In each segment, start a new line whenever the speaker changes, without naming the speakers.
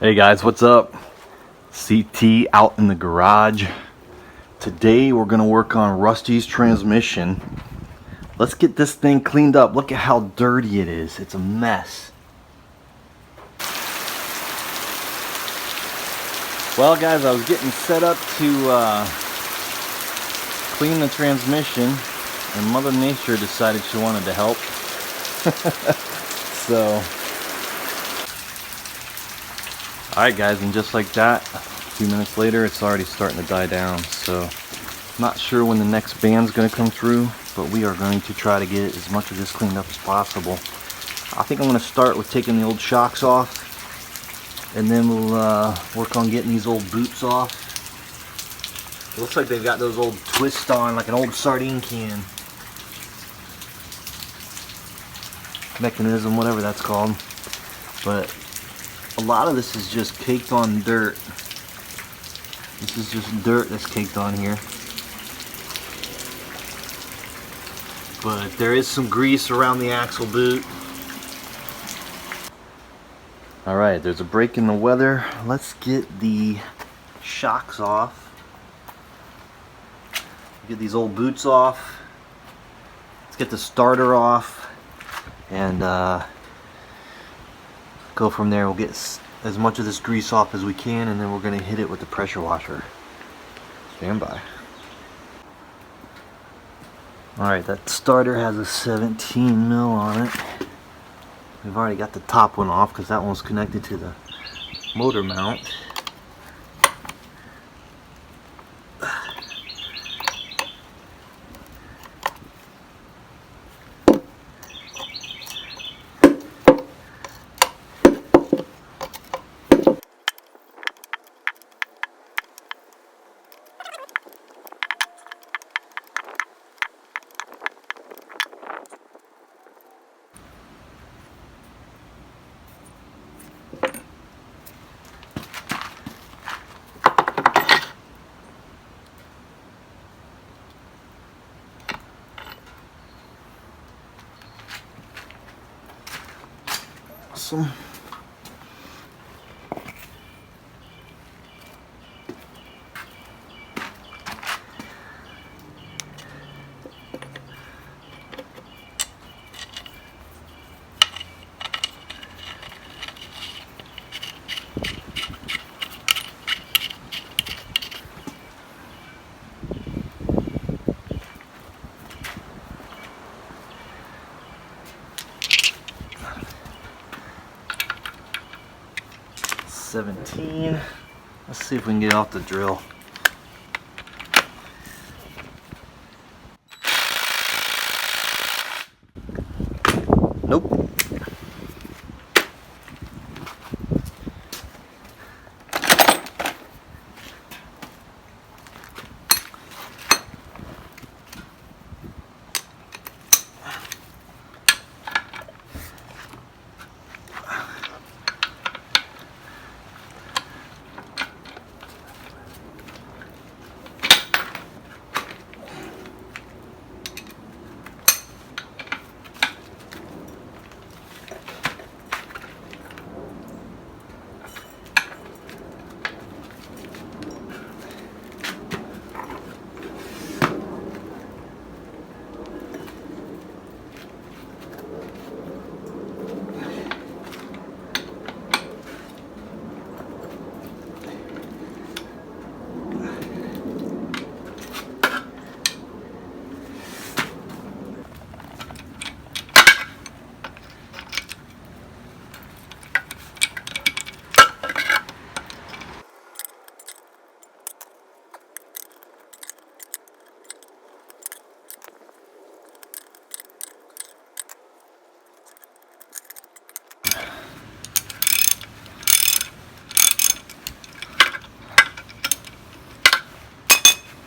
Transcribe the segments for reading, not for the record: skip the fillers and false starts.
Hey guys, what's up? CT out in the garage. Today we're gonna work on Rusty's transmission. Let's get this thing cleaned up. Look at how dirty it is. It's a mess. Well guys, I was getting set up to clean the transmission and Mother Nature decided she wanted to help. So alright guys, and just like that, a few minutes later it's already starting to die down. So not sure when the next band's going to come through, but we are going to try to get as much of this cleaned up as possible. I think I'm going to start with taking the old shocks off, and then we'll work on getting these old boots off. It looks like they've got those old twists on, like an old sardine can mechanism, whatever that's called. But a lot of this is just caked on dirt. This is just dirt that's caked on here. But there is some grease around the axle boot. Alright, there's a break in the weather. Let's get the shocks off. Get these old boots off. Let's get the starter off. And go from there. We'll get as much of this grease off as we can, and then we're going to hit it with the pressure washer. Stand by. Alright, that starter has a 17 mil on it. We've already got the top one off because that one's connected to the motor mount. Awesome. Let's see if we can get off the drill. Nope.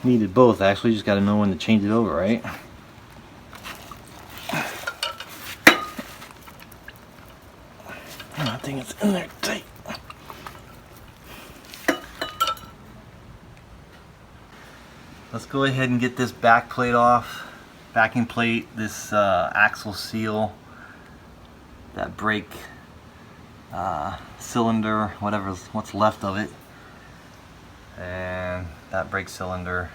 Needed both, actually. Just got to know when to change it over, right? I think it's in there tight. Let's go ahead and get this back plate off. Backing plate, this axle seal, that brake cylinder, what's left of it, and that brake cylinder.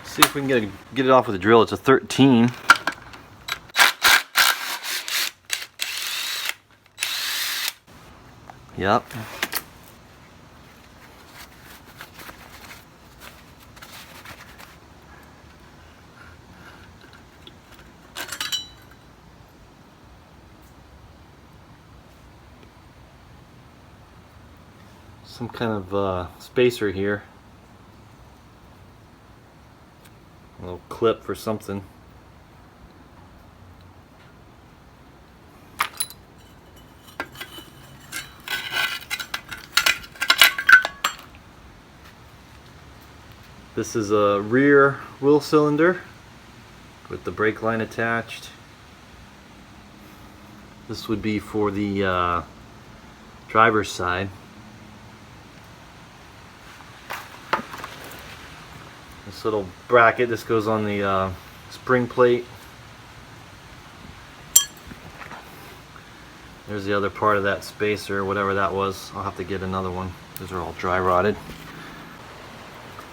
See if we can get it off with a drill. It's a 13. Yep. Some kind of spacer here. A little clip for something. This is a rear wheel cylinder with the brake line attached. This would be for the driver's side. This little bracket, this goes on the spring plate. There's the other part of that spacer, whatever that was. I'll have to get another one. Those are all dry rotted.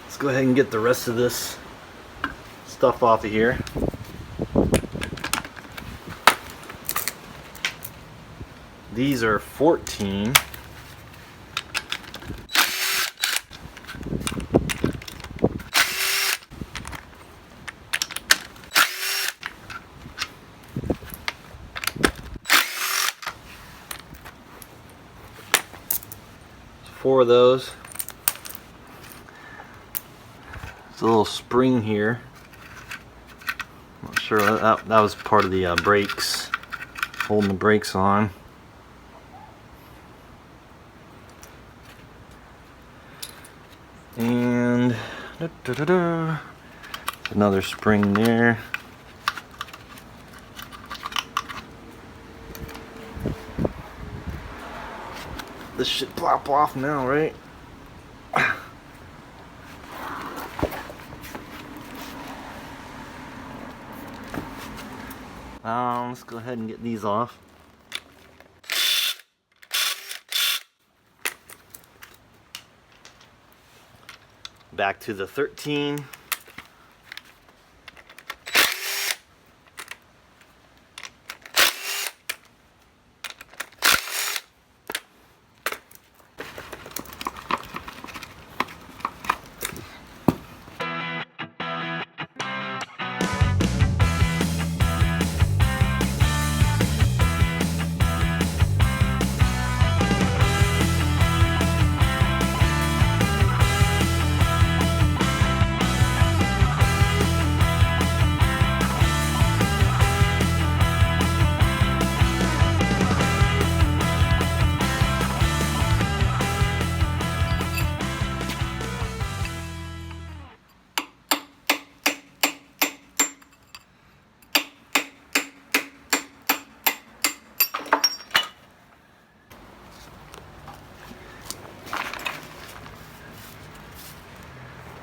Let's go ahead and get the rest of this stuff off of here. These are 14. Four of those. There's a little spring here. Not sure that was part of the brakes, holding the brakes on. And another spring there. This should plop off now, right? Let's go ahead and get these off. Back to the 13.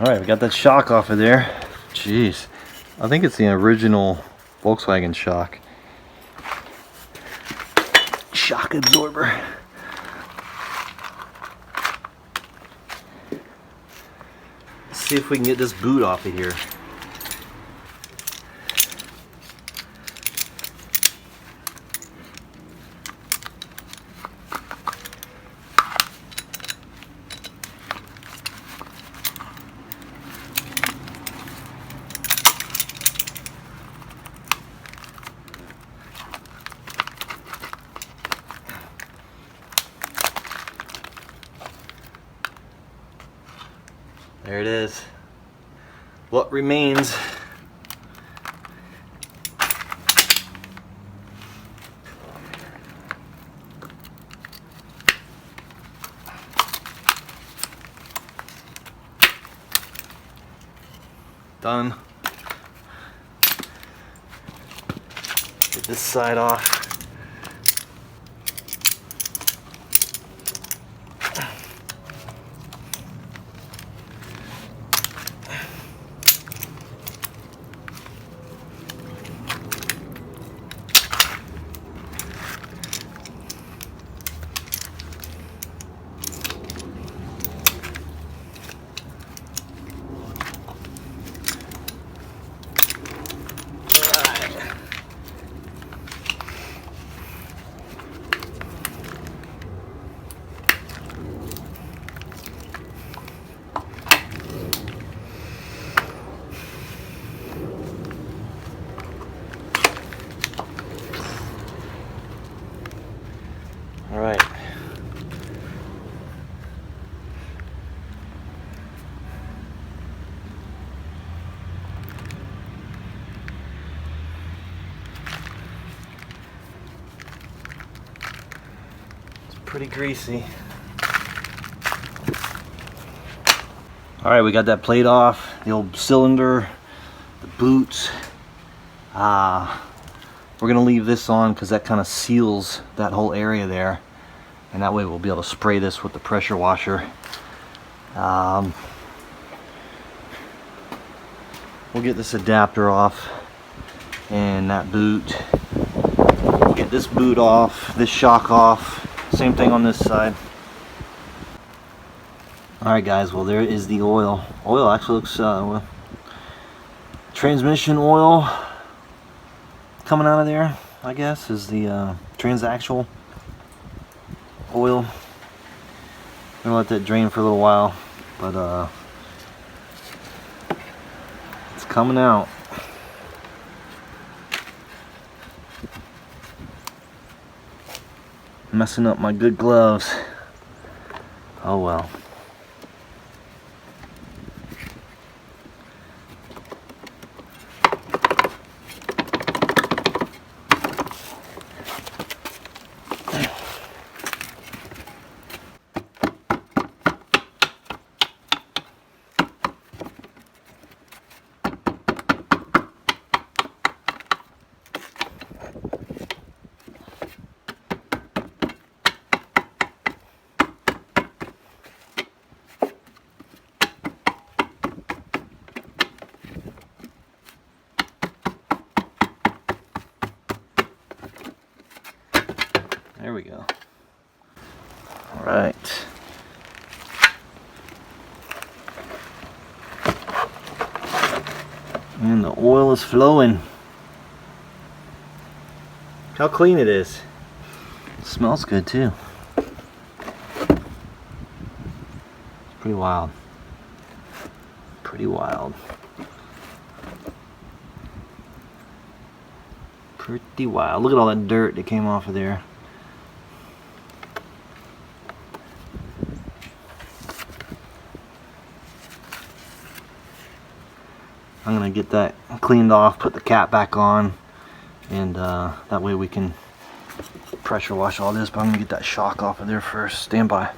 Alright, we got that shock off of there. Jeez. I think it's the original Volkswagen shock. Shock absorber. Let's see if we can get this boot off of here. There it is. What remains? Done. Get this side off. pretty greasy. Alright, we got that plate off, the old cylinder, the boots. We're gonna leave this on because that kind of seals that whole area there, and that way we'll be able to spray this with the pressure washer. We'll get this adapter off and that boot. We'll get this boot off, this shock off. Same thing on this side. Alright guys, well there is the oil. Oil actually looks, well, transmission oil coming out of there, I guess, is the transaxle oil. I'm gonna let that drain for a little while, but it's coming out. Messing up my good gloves. Oh well. There we go. All right. And the oil is flowing. Look how clean it is. It smells good too. It's pretty wild. Pretty wild. Pretty wild. Look at all that dirt that came off of there. I'm gonna get that cleaned off, put the cap back on, and that way we can pressure wash all this, but I'm gonna get that shock off of there first. Stand by.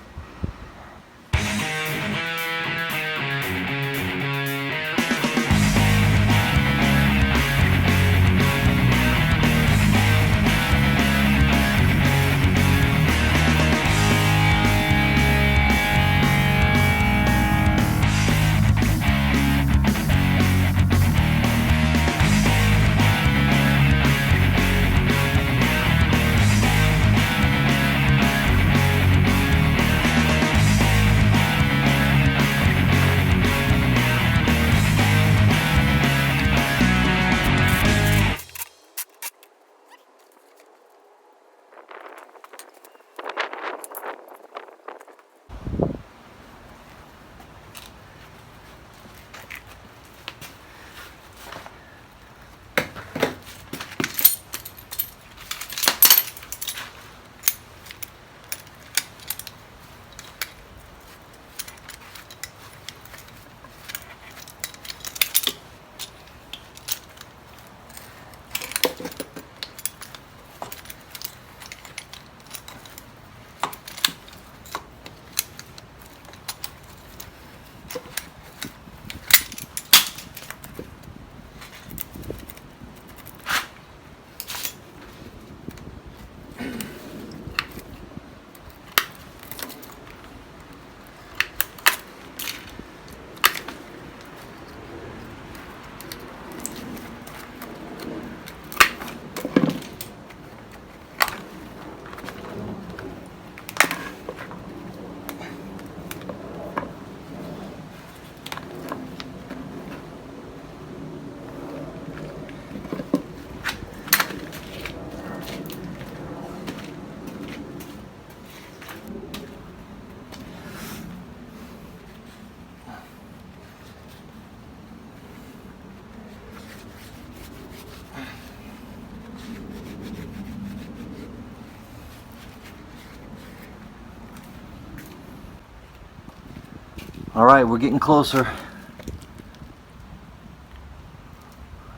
Alright, we're getting closer.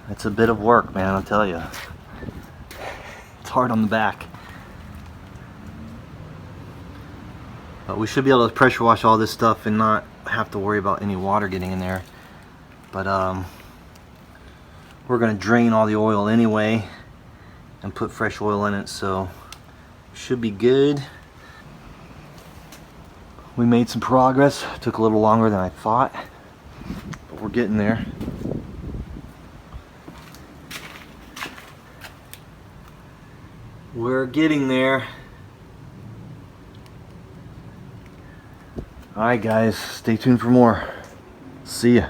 It's a bit of work, man, I'll tell you. It's hard on the back. But we should be able to pressure wash all this stuff and not have to worry about any water getting in there. But we're gonna drain all the oil anyway and put fresh oil in it, so should be good. We made some progress. Took a little longer than I thought, but we're getting there. We're getting there. Alright guys, stay tuned for more. See ya.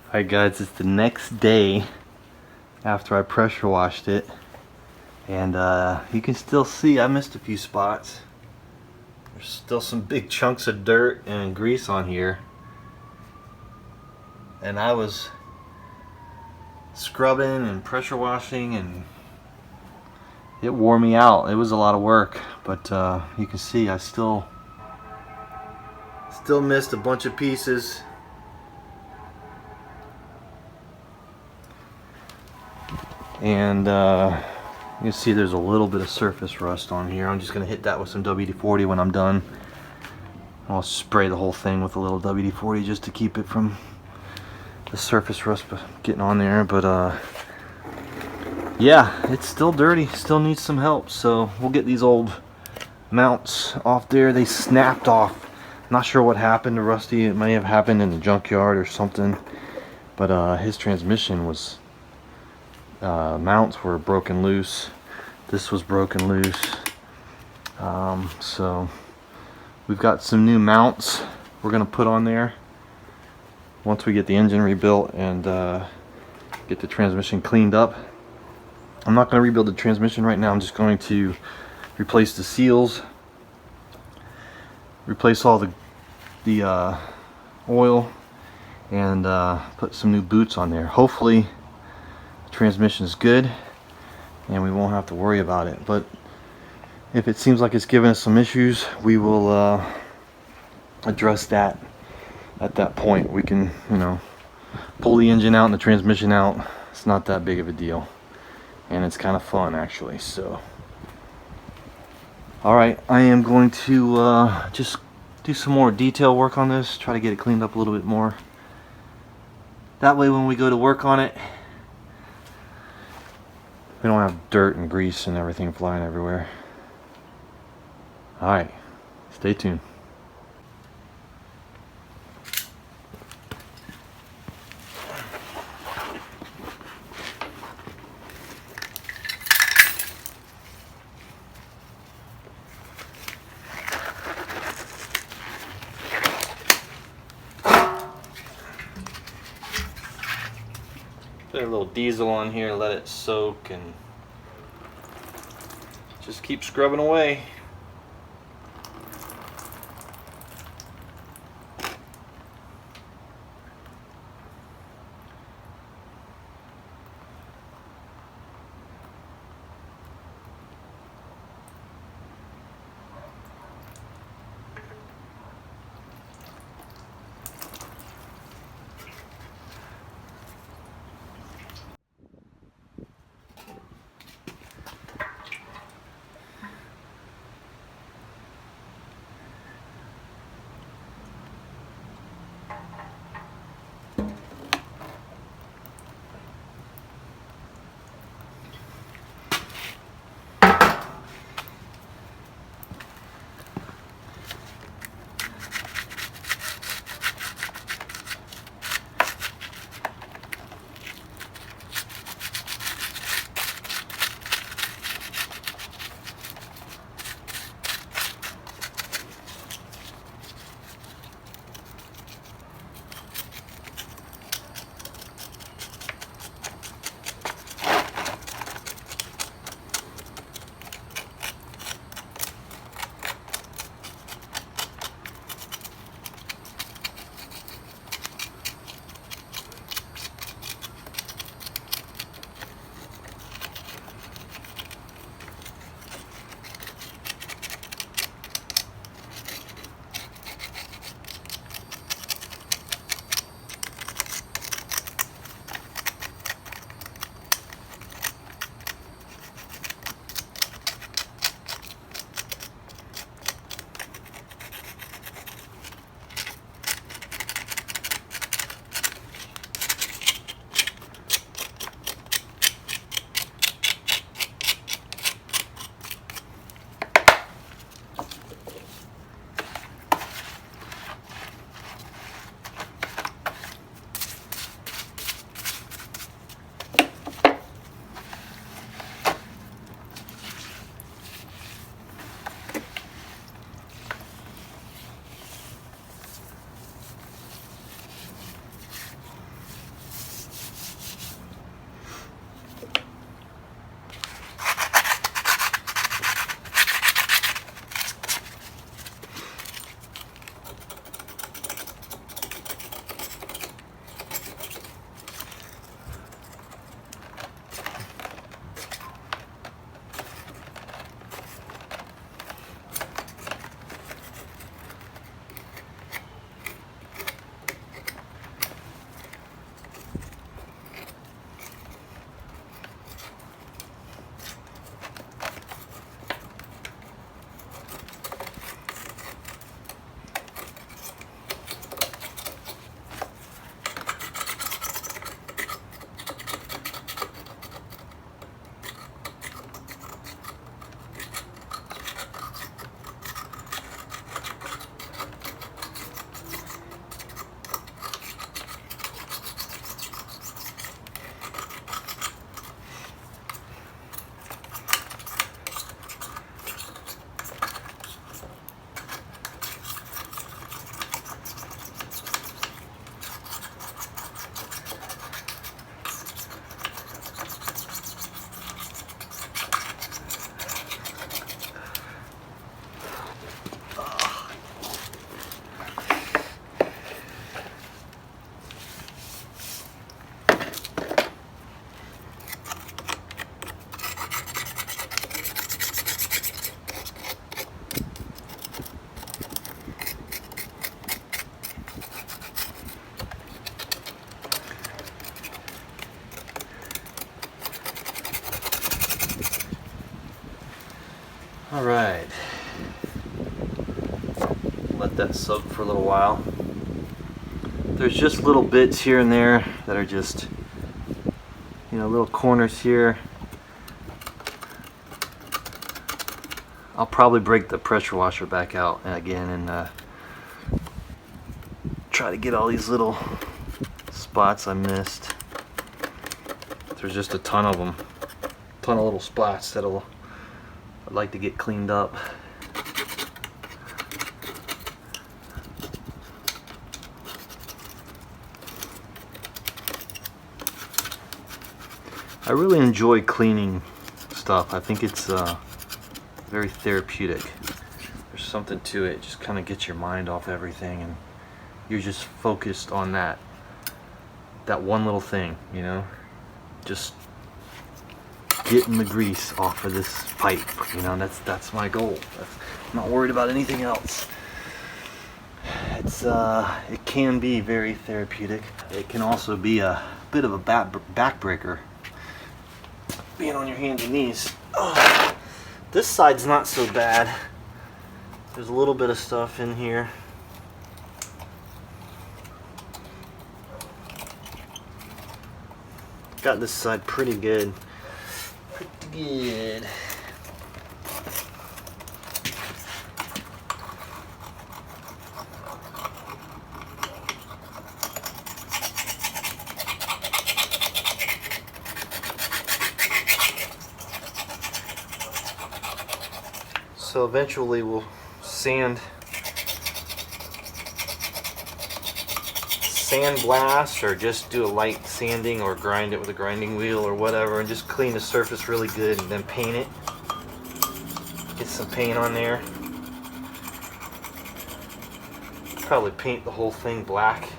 Alright guys, it's the next day after I pressure washed it, and you can still see I missed a few spots. There's still some big chunks of dirt and grease on here, and I was scrubbing and pressure washing and it wore me out. It was a lot of work, but you can see I still missed a bunch of pieces. And you can see there's a little bit of surface rust on here. I'm just going to hit that with some WD-40 when I'm done. I'll spray the whole thing with a little WD-40 just to keep it from the surface rust getting on there. But yeah, it's still dirty, still needs some help. So we'll get these old mounts off there. They snapped off. Not sure what happened to Rusty. It may have happened in the junkyard or something. But his transmission was... mounts were broken loose. This was broken loose. So we've got some new mounts we're gonna put on there once we get the engine rebuilt and get the transmission cleaned up. I'm not going to rebuild the transmission right now. I'm just going to replace the seals, replace all the oil, and put some new boots on there. Hopefully transmission is good and we won't have to worry about it, but if it seems like it's giving us some issues, we will address that at that point. We can, you know, pull the engine out and the transmission out. It's not that big of a deal, and it's kind of fun actually. So alright, I am going to just do some more detail work on this, try to get it cleaned up a little bit more. That way when we go to work on it, we don't have dirt and grease and everything flying everywhere. Alright, stay tuned. Put a little diesel on here, let it soak, and just keep scrubbing away. All right, let that soak for a little while. There's just little bits here and there that are just, you know, little corners here. I'll probably break the pressure washer back out again and try to get all these little spots I missed. There's just a ton of them, a ton of little spots I'd like to get cleaned up. I really enjoy cleaning stuff. I think it's very therapeutic. There's something to it. Just kind of gets your mind off everything, and you're just focused on that one little thing, you know, just getting the grease off of this pipe. You know, that's my goal. I'm not worried about anything else. It can be very therapeutic. It can also be a bit of a backbreaker, being on your hands and knees. Oh, this side's not so bad. There's a little bit of stuff in here. Got this side pretty good. Pretty good. So eventually we'll sandblast, or just do a light sanding, or grind it with a grinding wheel or whatever, and just clean the surface really good, and then paint it. Get some paint on there. Probably paint the whole thing black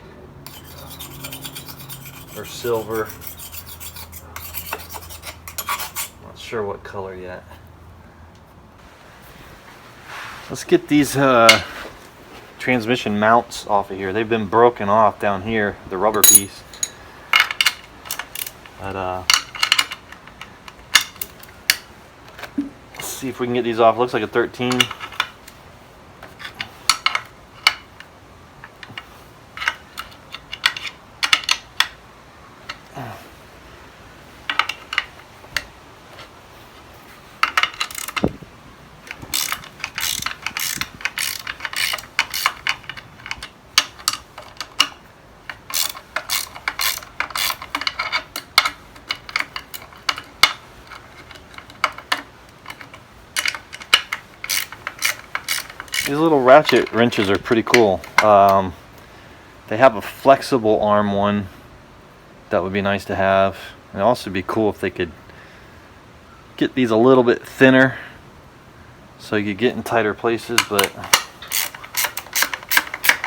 or silver. Not sure what color yet. Let's get these transmission mounts off of here. They've been broken off down here, the rubber piece. But let's see if we can get these off. Looks like a 13. These little ratchet wrenches are pretty cool. They have a flexible arm one that would be nice to have. It'd also be cool if they could get these a little bit thinner so you could get in tighter places, but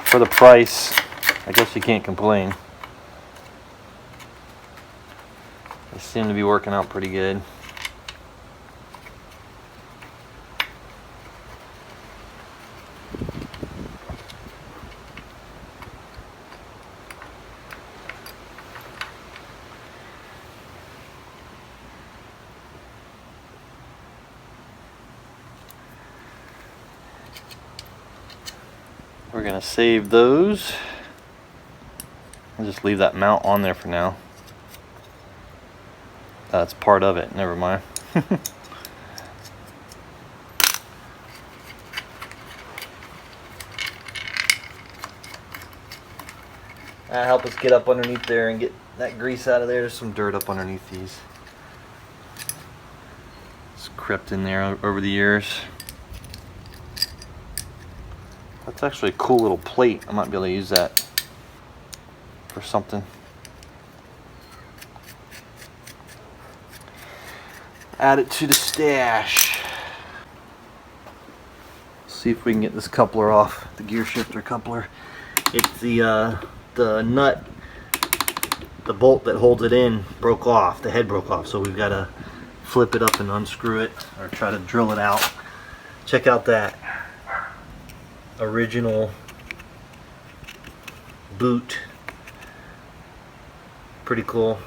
for the price, I guess you can't complain. They seem to be working out pretty good. We're going to save those. I'll just leave that mount on there for now. That's part of it, never mind. That'll help us get up underneath there and get that grease out of there. There's some dirt up underneath these. It's crept in there over the years. That's actually a cool little plate. I might be able to use that for something. Add it to the stash. See if we can get this coupler off, the gear shifter coupler. It's the nut, the bolt that holds it in broke off, the head broke off, so we've got to flip it up and unscrew it, or try to drill it out. Check out that original boot. Pretty cool.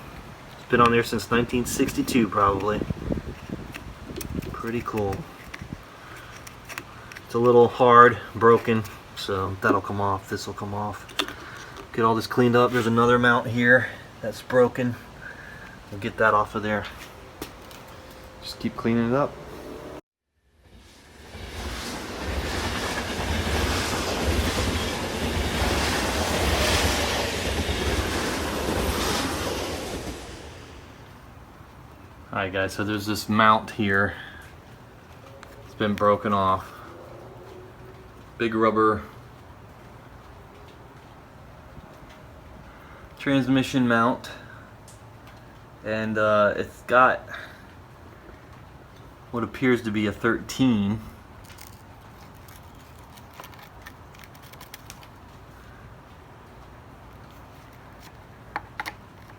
It's been on there since 1962 probably. Pretty cool. a little hard, broken, so that'll come off. This will come off. Get all this cleaned up. There's another mount here that's broken. We'll get that off of there. Just keep cleaning it up. Alright guys, so there's this mount here. It's been broken off. Big rubber transmission mount. And it's got what appears to be a 13.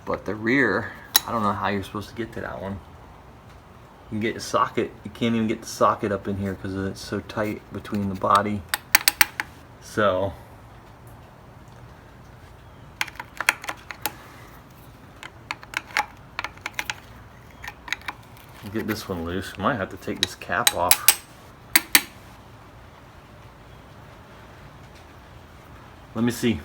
But the rear, I don't know how you're supposed to get to that one. You can get a socket, you can't even get the socket up in here because it's so tight between the body. So get this one loose. Might have to take this cap off. Let me see.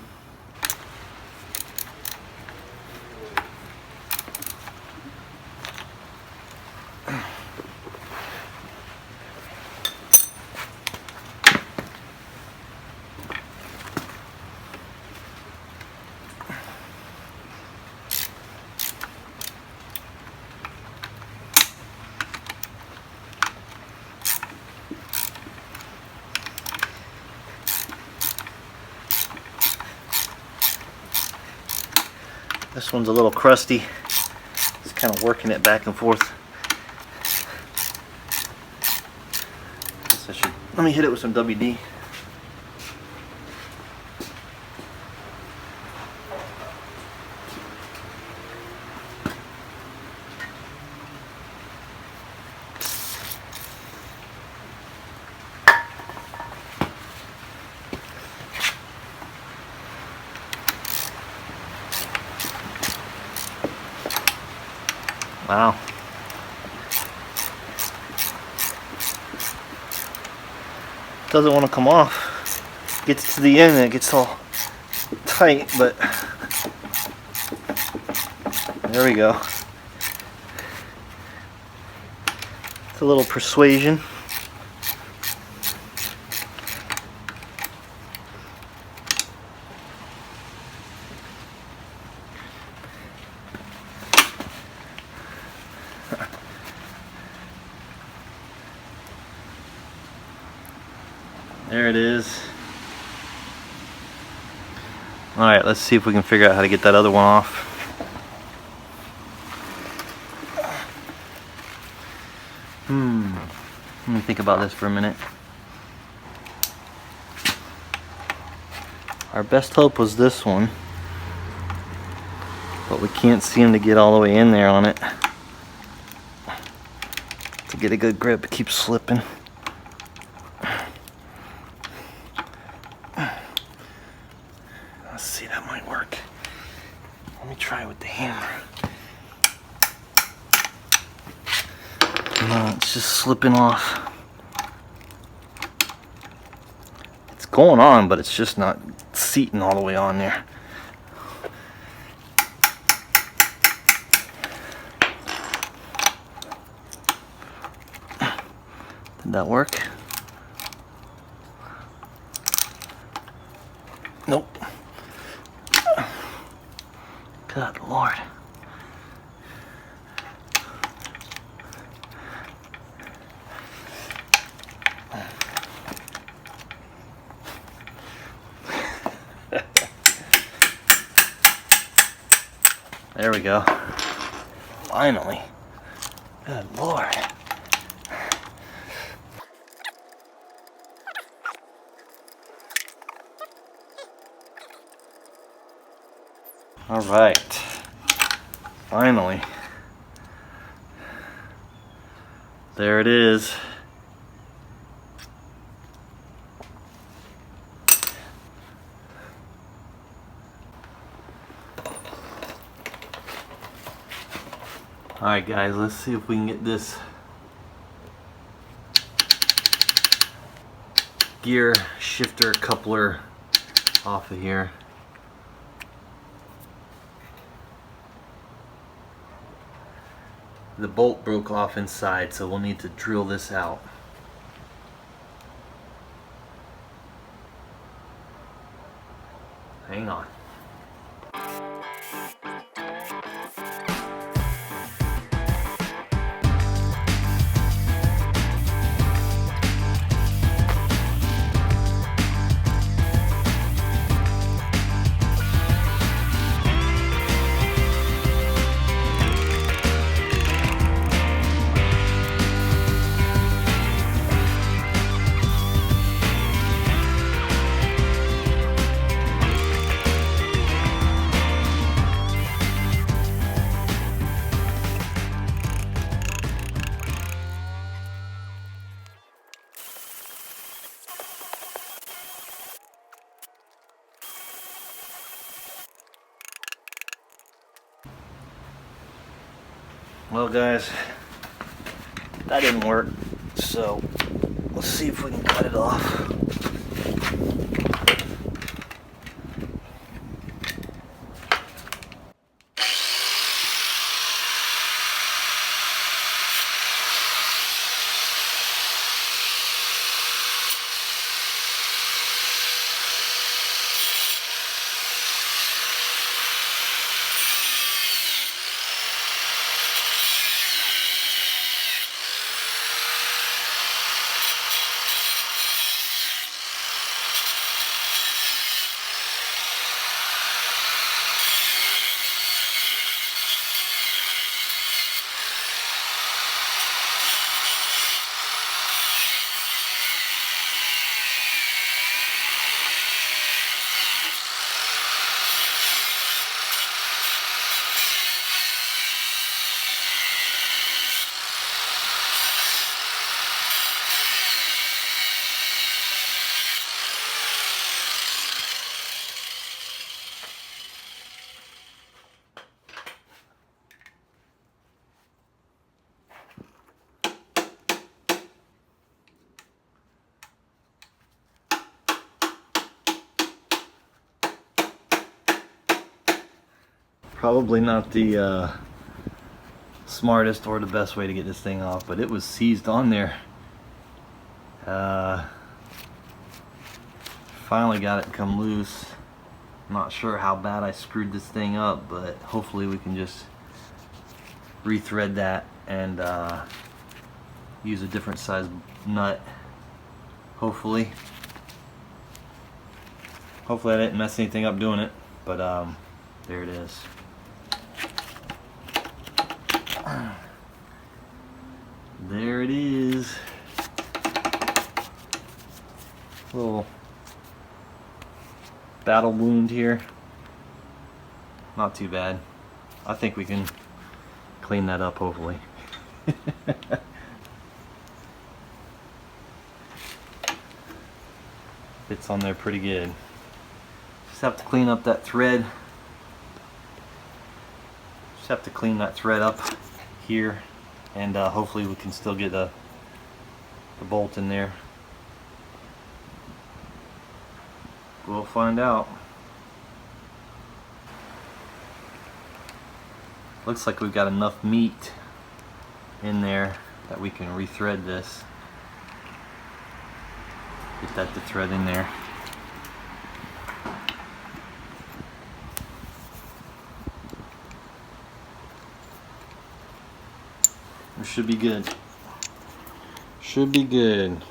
This one's a little crusty. Just kind of working it back and forth. Guess I should, let me hit it with some WD. Wow. Doesn't want to come off. Gets to the end and it gets all tight, but there we go. It's a little persuasion. There it is. Alright, let's see if we can figure out how to get that other one off. Let me think about this for a minute. Our best hope was this one, but we can't seem to get all the way in there on it. To get a good grip, it keeps slipping. Let's see, that might work. Let me try with the hammer. No, it's just slipping off. It's going on, but it's just not seating all the way on there. Did that work? Nope. Good Lord. There we go. Finally. Good Lord. All right. Finally. There it is. Alright guys, let's see if we can get this gear shifter coupler off of here. The bolt broke off inside, so we'll need to drill this out. Hang on. Well guys, that didn't work, so let's see if we can cut it off. Probably not the smartest or the best way to get this thing off, but it was seized on there. Finally got it to come loose. I'm not sure how bad I screwed this thing up, but hopefully we can just rethread that and use a different size nut. Hopefully I didn't mess anything up doing it, but there it is. There it is. Little battle wound here. Not too bad. I think we can clean that up, hopefully. Fits on there pretty good. Just have to clean up that thread. Just have to clean that thread up here, and hopefully we can still get the bolt in there. We'll find out. Looks like we've got enough meat in there that we can rethread this. Get that to thread in there. It should be good. Should be good.